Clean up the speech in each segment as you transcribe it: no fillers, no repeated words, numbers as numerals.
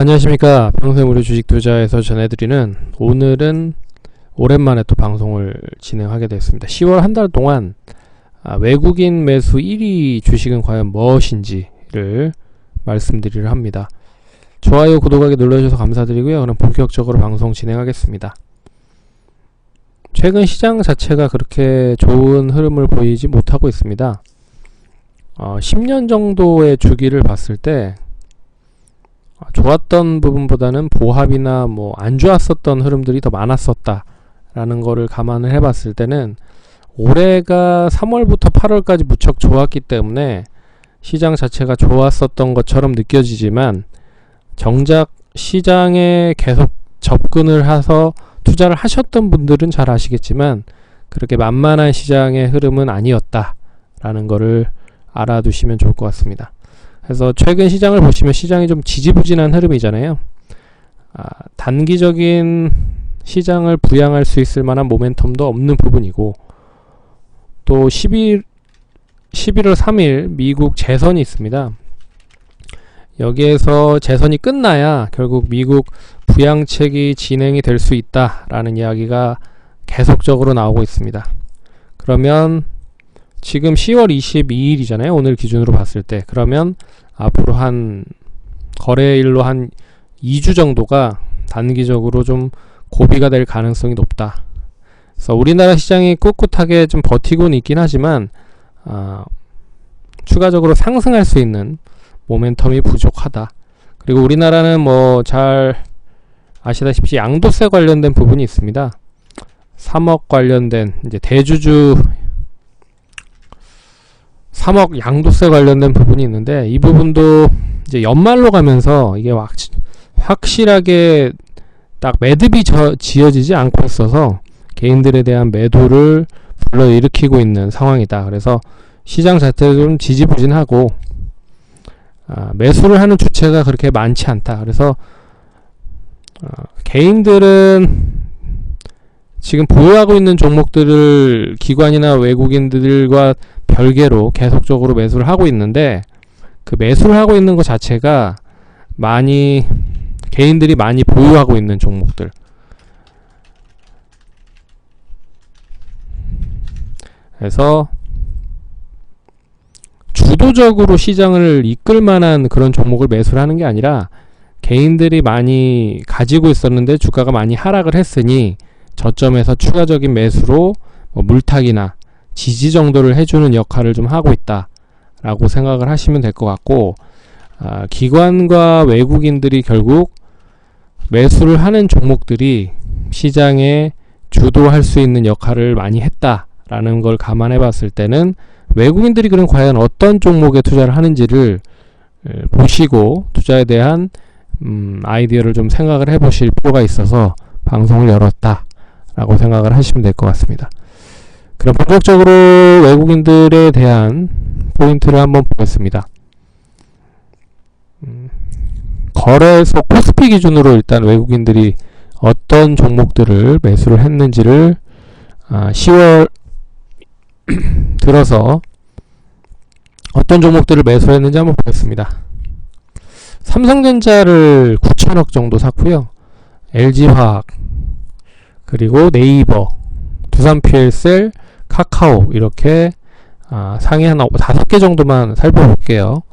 안녕하십니까. 평생무료 주식 투자에서 전해드리는, 오늘은 오랜만에 또 방송을 진행하게 됐습니다. 10월 한 달 동안 외국인 매수 1위 주식은 과연 무엇인지를 말씀드리려 합니다. 좋아요, 구독하기 눌러주셔서 감사드리고요. 그럼 본격적으로 방송 진행하겠습니다. 최근 시장 자체가 그렇게 좋은 흐름을 보이지 못하고 있습니다. 10년 정도의 주기를 봤을 때 좋았던 부분보다는 보합이나 안 좋았었던 흐름들이 더 많았었다 라는 거를 감안을 해봤을 때는, 올해가 3월부터 8월까지 무척 좋았기 때문에 시장 자체가 좋았었던 것처럼 느껴지지만, 정작 시장에 계속 접근을 해서 투자를 하셨던 분들은 잘 아시겠지만 그렇게 만만한 시장의 흐름은 아니었다 라는 거를 알아두시면 좋을 것 같습니다. 그래서 최근 시장을 보시면 시장이 좀 지지부진한 흐름이잖아요. 단기적인 시장을 부양할 수 있을 만한 모멘텀도 없는 부분이고, 또 11월 3일 미국 재선이 있습니다. 여기에서 재선이 끝나야 결국 미국 부양책이 진행이 될 수 있다라는 이야기가 계속적으로 나오고 있습니다. 그러면 지금 10월 22일이잖아요. 오늘 기준으로 봤을 때. 그러면 앞으로 거래일로 한 2주 정도가 단기적으로 좀 고비가 될 가능성이 높다. 그래서 우리나라 시장이 꿋꿋하게 좀 버티고는 있긴 하지만 추가적으로 상승할 수 있는 모멘텀이 부족하다. 그리고 우리나라는 잘 아시다시피 양도세 관련된 부분이 있습니다. 3억 관련된 이제 대주주 3억 양도세 관련된 부분이 있는데, 이 부분도 이제 연말로 가면서 이게 확실하게 딱 매듭이 지어지지 않고 있어서 개인들에 대한 매도를 불러일으키고 있는 상황이다. 그래서 시장 자체도 좀 지지부진하고 매수를 하는 주체가 그렇게 많지 않다. 그래서 개인들은 지금 보유하고 있는 종목들을 기관이나 외국인들과 별개로 계속적으로 매수를 하고 있는데, 그 매수를 하고 있는 것 자체가 개인들이 많이 보유하고 있는 종목들, 그래서 주도적으로 시장을 이끌 만한 그런 종목을 매수를 하는 게 아니라, 개인들이 많이 가지고 있었는데 주가가 많이 하락을 했으니 저점에서 추가적인 매수로 물타기나 지지 정도를 해주는 역할을 좀 하고 있다 라고 생각을 하시면 될 것 같고, 기관과 외국인들이 결국 매수를 하는 종목들이 시장에 주도할 수 있는 역할을 많이 했다 라는 걸 감안해 봤을 때는, 외국인들이 그럼 과연 어떤 종목에 투자를 하는지를 보시고 투자에 대한 아이디어를 좀 생각을 해 보실 필요가 있어서 방송을 열었다 라고 생각을 하시면 될 것 같습니다. 그럼 본격적으로 외국인들에 대한 포인트를 한번 보겠습니다. 거래소 코스피 기준으로 일단 외국인들이 어떤 종목들을 매수를 했는지를 10월 들어서 어떤 종목들을 매수했는지 한번 보겠습니다. 삼성전자를 9천억 정도 샀고요. LG화학, 그리고 네이버, 두산PL셀, 카카오, 이렇게 상위 한 5개 정도만 살펴볼게요.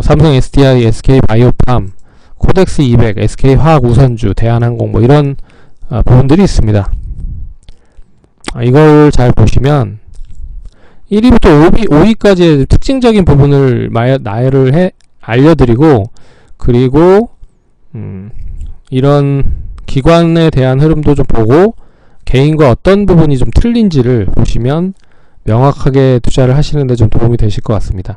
삼성 SDI, SK바이오팜, 코덱스 200, SK화학우선주, 대한항공 이런 부분들이 있습니다. 이걸 잘 보시면 1위부터 5위까지의 특징적인 부분을 나열을 알려드리고, 그리고 이런 기관에 대한 흐름도 좀 보고 개인과 어떤 부분이 좀 틀린지를 보시면 명확하게 투자를 하시는데 좀 도움이 되실 것 같습니다.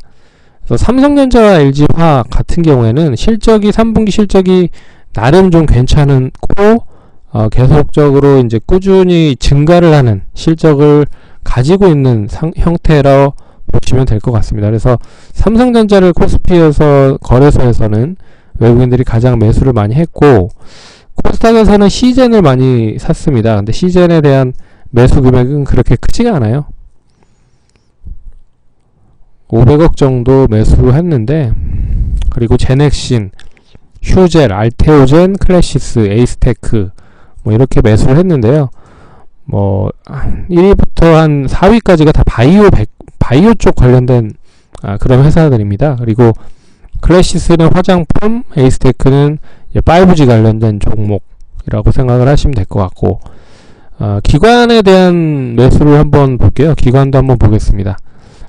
그래서 삼성전자와 LG화학 같은 경우에는 3분기 실적이 나름 좀 괜찮고 계속적으로 이제 꾸준히 증가를 하는 실적을 가지고 있는 형태로 보시면 될 것 같습니다. 그래서 삼성전자를 코스피에서 거래소에서는 외국인들이 가장 매수를 많이 했고, 코스닥에서는 시젠을 많이 샀습니다. 근데 시젠에 대한 매수 금액은 그렇게 크지가 않아요. 500억 정도 매수를 했는데, 그리고 제넥신, 휴젤, 알테오젠, 클래시스, 에이스테크 뭐 이렇게 매수를 했는데요. 뭐 1위부터 한 4위까지가 다 바이오 쪽 관련된 그런 회사들입니다. 그리고 클래시스는 화장품, 에이스테크는 5G 관련된 종목이라고 생각을 하시면 될 것 같고, 기관에 대한 매수를 한번 볼게요. 기관도 한번 보겠습니다.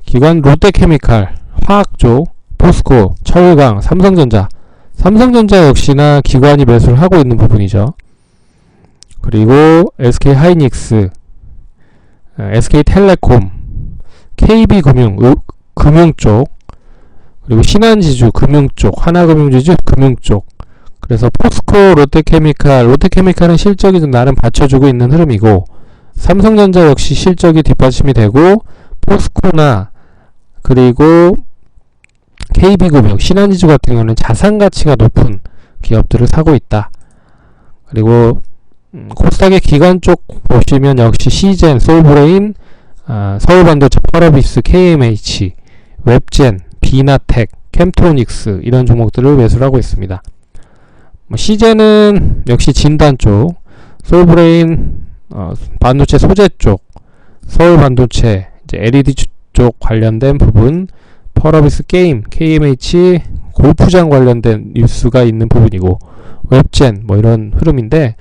기관 롯데케미칼, 화학 쪽, 포스코, 철강, 삼성전자 역시나 기관이 매수를 하고 있는 부분이죠. 그리고 SK하이닉스, SK텔레콤, KB금융, 금융 쪽, 그리고 신한지주 금융 쪽, 하나금융지주 금융 쪽. 그래서 포스코, 롯데케미칼은 실적이 좀 나름 받쳐주고 있는 흐름이고, 삼성전자 역시 실적이 뒷받침이 되고, 포스코나 그리고 KB금융, 신한지주 같은 경우는 자산 가치가 높은 기업들을 사고 있다. 그리고 코스닥의 기관 쪽 보시면 역시 시젠, 솔브레인, 서울반도체, 펄어비스, KMH, 웹젠, 비나텍, 캠트로닉스 이런 종목들을 매수를 하고 있습니다. 시젠은 역시 진단 쪽, 솔브레인 반도체 소재 쪽, 서울반도체, 이제 LED 쪽 관련된 부분, 펄어비스 게임, KMH 골프장 관련된 뉴스가 있는 부분이고, 웹젠 뭐 이런 흐름인데,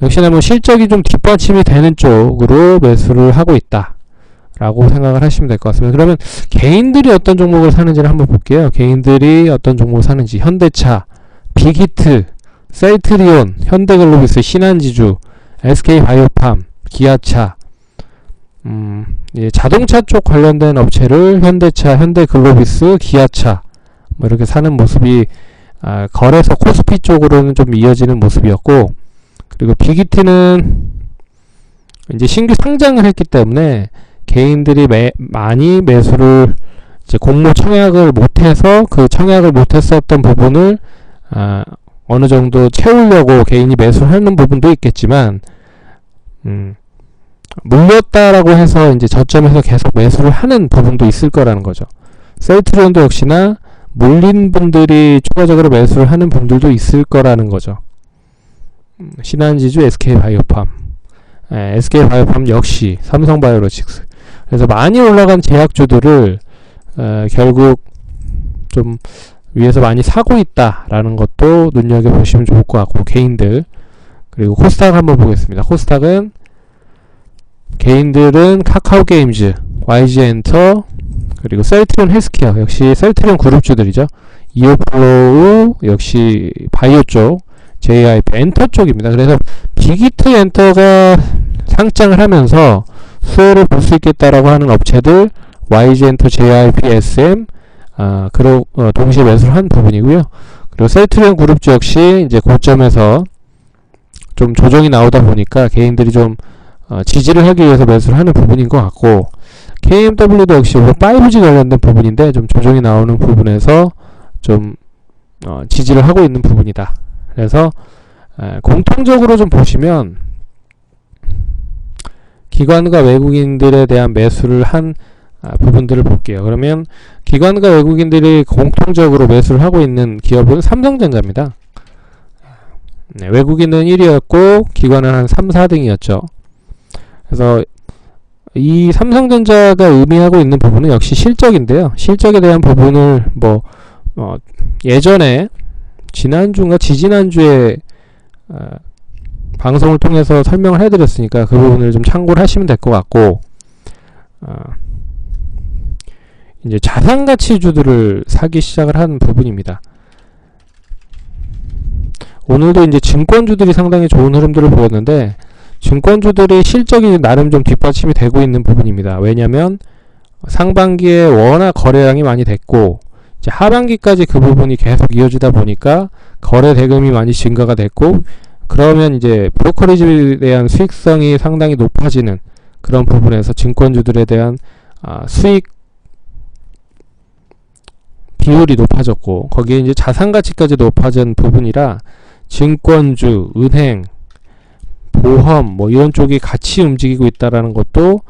역시나 뭐 실적이 좀 뒷받침이 되는 쪽으로 매수를 하고 있다 라고 생각을 하시면 될 것 같습니다. 그러면 개인들이 어떤 종목을 사는지를 한번 볼게요. 개인들이 어떤 종목을 사는지. 현대차, 빅히트, 셀트리온, 현대글로비스, 신한지주, SK바이오팜, 기아차, 자동차 쪽 관련된 업체를 현대차, 현대글로비스, 기아차 뭐 이렇게 사는 모습이 거래소 코스피 쪽으로는 좀 이어지는 모습이었고, 그리고 빅히트는 이제 신규 상장을 했기 때문에 개인들이 많이 매수를 이제 공모 청약을 못해서 그 청약을 못했었던 부분을 어느 정도 채우려고 개인이 매수를 하는 부분도 있겠지만, 물렸다라고 해서 이제 저점에서 계속 매수를 하는 부분도 있을 거라는 거죠. 셀트리온도 역시나 물린 분들이 추가적으로 매수를 하는 분들도 있을 거라는 거죠. 신한지주, SK바이오팜, SK바이오팜 역시 삼성바이오로직스. 그래서 많이 올라간 제약주들을 결국 좀 위에서 많이 사고 있다라는 것도 눈여겨보시면 좋을 것 같고, 개인들. 그리고 코스닥 한번 보겠습니다. 코스닥은 개인들은 카카오게임즈, YG엔터, 그리고 셀트리온 헬스케어, 역시 셀트리온 그룹주들이죠. 이오플로우 역시 바이오 쪽, JIP 엔터 쪽입니다. 그래서 빅히트 엔터가 상장을 하면서 수혜를 볼 수 있겠다라고 하는 업체들 YG엔터, JIP, SM 그리고 동시에 매수를 한 부분이고요. 그리고 셀트리온 그룹주 역시 이제 고점에서 좀 조정이 나오다 보니까 개인들이 좀 지지를 하기 위해서 매수를 하는 부분인 것 같고, KMW도 역시 5G 관련된 부분인데 좀 조정이 나오는 부분에서 좀 지지를 하고 있는 부분이다. 그래서 공통적으로 좀 보시면 기관과 외국인들에 대한 매수를 한 부분들을 볼게요. 그러면 기관과 외국인들이 공통적으로 매수를 하고 있는 기업은 삼성전자입니다. 외국인은 1위였고 기관은 한 3, 4등이었죠. 그래서 이 삼성전자가 의미하고 있는 부분은 역시 실적인데요. 실적에 대한 부분을 예전에 지난주인가 지지난주에 방송을 통해서 설명을 해드렸으니까 그 부분을 좀 참고를 하시면 될 것 같고, 이제 자산가치주들을 사기 시작을 한 부분입니다. 오늘도 이제 증권주들이 상당히 좋은 흐름들을 보였는데, 증권주들의 실적이 나름 좀 뒷받침이 되고 있는 부분입니다. 왜냐면 상반기에 워낙 거래량이 많이 됐고, 이제 하반기까지 그 부분이 계속 이어지다 보니까 거래 대금이 많이 증가가 됐고, 그러면 이제 브로커리지에 대한 수익성이 상당히 높아지는 그런 부분에서 증권주들에 대한 수익 비율이 높아졌고, 거기에 이제 자산가치까지 높아진 부분이라 증권주, 은행, 보험 뭐 이런 쪽이 같이 움직이고 있다라는 것도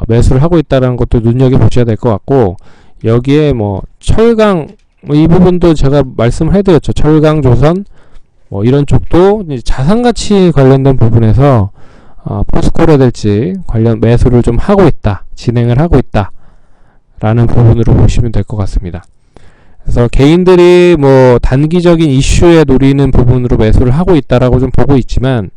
매수를 하고 있다라는 것도 눈여겨보셔야 될 것 같고, 여기에 뭐 철강 이 부분도 제가 말씀을 해드렸죠. 철강, 조선 뭐 이런 쪽도 이제 자산가치 관련된 부분에서 포스코라든지 관련 매수를 좀 하고 있다, 진행을 하고 있다 라는 부분으로 보시면 될 것 같습니다. 그래서 개인들이 뭐 단기적인 이슈에 노리는 부분으로 매수를 하고 있다라고 좀 보고 있지만,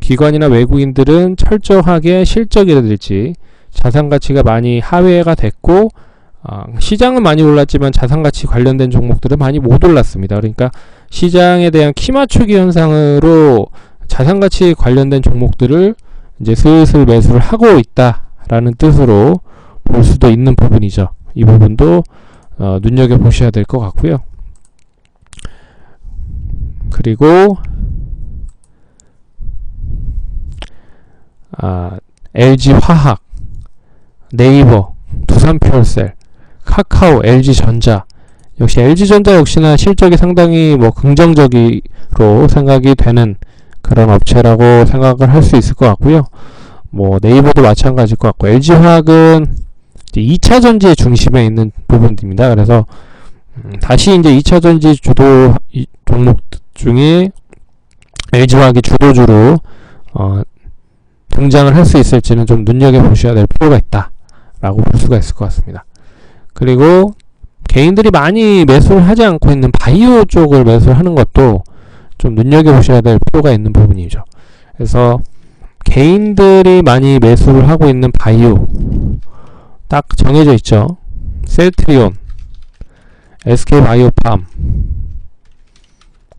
기관이나 외국인들은 철저하게 실적이라든지 자산가치가 많이 하회가 됐고, 시장은 많이 올랐지만 자산가치 관련된 종목들은 많이 못 올랐습니다. 그러니까 시장에 대한 키맞추기 현상으로 자산가치 관련된 종목들을 이제 슬슬 매수를 하고 있다라는 뜻으로 볼 수도 있는 부분이죠. 이 부분도 눈여겨보셔야 될 것 같고요. 그리고 LG화학, 네이버, 두산퓨얼셀, 카카오, LG전자, 역시 LG전자 역시나 실적이 상당히 뭐 긍정적으로 생각이 되는 그런 업체라고 생각을 할 수 있을 것 같고요. 뭐 네이버도 마찬가지일 것 같고, LG화학은 이제 2차전지 중심에 있는 부분입니다. 그래서 다시 이제 2차전지 주도 종목 중에 LG화학이 주도주로 등장을 할 수 있을지는 좀 눈여겨보셔야 될 필요가 있다 라고 볼 수가 있을 것 같습니다. 그리고 개인들이 많이 매수를 하지 않고 있는 바이오 쪽을 매수를 하는 것도 좀 눈여겨보셔야 될 필요가 있는 부분이죠. 그래서 개인들이 많이 매수를 하고 있는 바이오 딱 정해져 있죠. 셀트리온, SK바이오팜,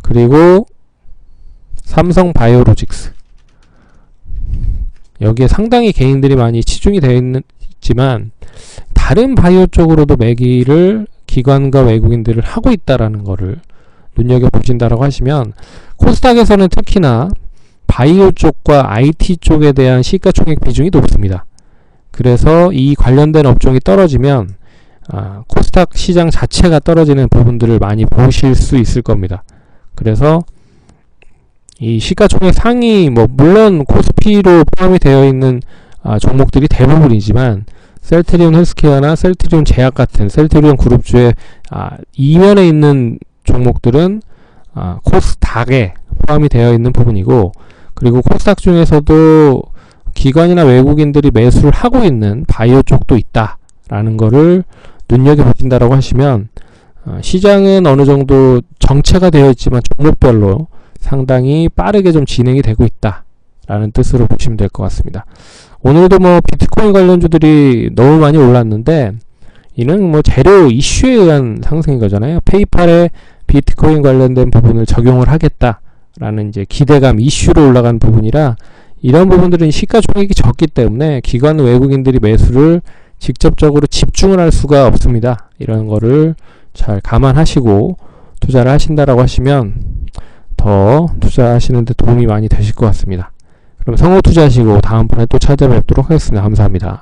그리고 삼성바이오로직스, 여기에 상당히 개인들이 많이 치중이 되어 있지만 다른 바이오 쪽으로도 매기를 기관과 외국인들을 하고 있다라는 거를 눈여겨보신다라고 하시면, 코스닥에서는 특히나 바이오 쪽과 IT 쪽에 대한 시가총액 비중이 높습니다. 그래서 이 관련된 업종이 떨어지면 코스닥 시장 자체가 떨어지는 부분들을 많이 보실 수 있을 겁니다. 그래서 이 시가총액 상위, 뭐 물론 코스피로 포함이 되어 있는 종목들이 대부분이지만, 셀트리온 헬스케어나 셀트리온 제약 같은 셀트리온 그룹주의 이면에 있는 종목들은 코스닥에 포함이 되어 있는 부분이고, 그리고 코스닥 중에서도 기관이나 외국인들이 매수를 하고 있는 바이오 쪽도 있다라는 거를 눈여겨보신다라고 하시면, 시장은 어느 정도 정체가 되어 있지만 종목별로 상당히 빠르게 좀 진행이 되고 있다라는 뜻으로 보시면 될 것 같습니다. 오늘도 뭐 비트코인 관련주들이 너무 많이 올랐는데, 이는 뭐 재료 이슈에 의한 상승인 거잖아요. 페이팔에 비트코인 관련된 부분을 적용을 하겠다라는 이제 기대감 이슈로 올라간 부분이라, 이런 부분들은 시가총액이 적기 때문에 기관 외국인들이 매수를 직접적으로 집중을 할 수가 없습니다. 이런 거를 잘 감안하시고 투자를 하신다라고 하시면 더 투자하시는 데 도움이 많이 되실 것 같습니다. 그럼 성우 투자하시고 다음번에 또 찾아뵙도록 하겠습니다. 감사합니다.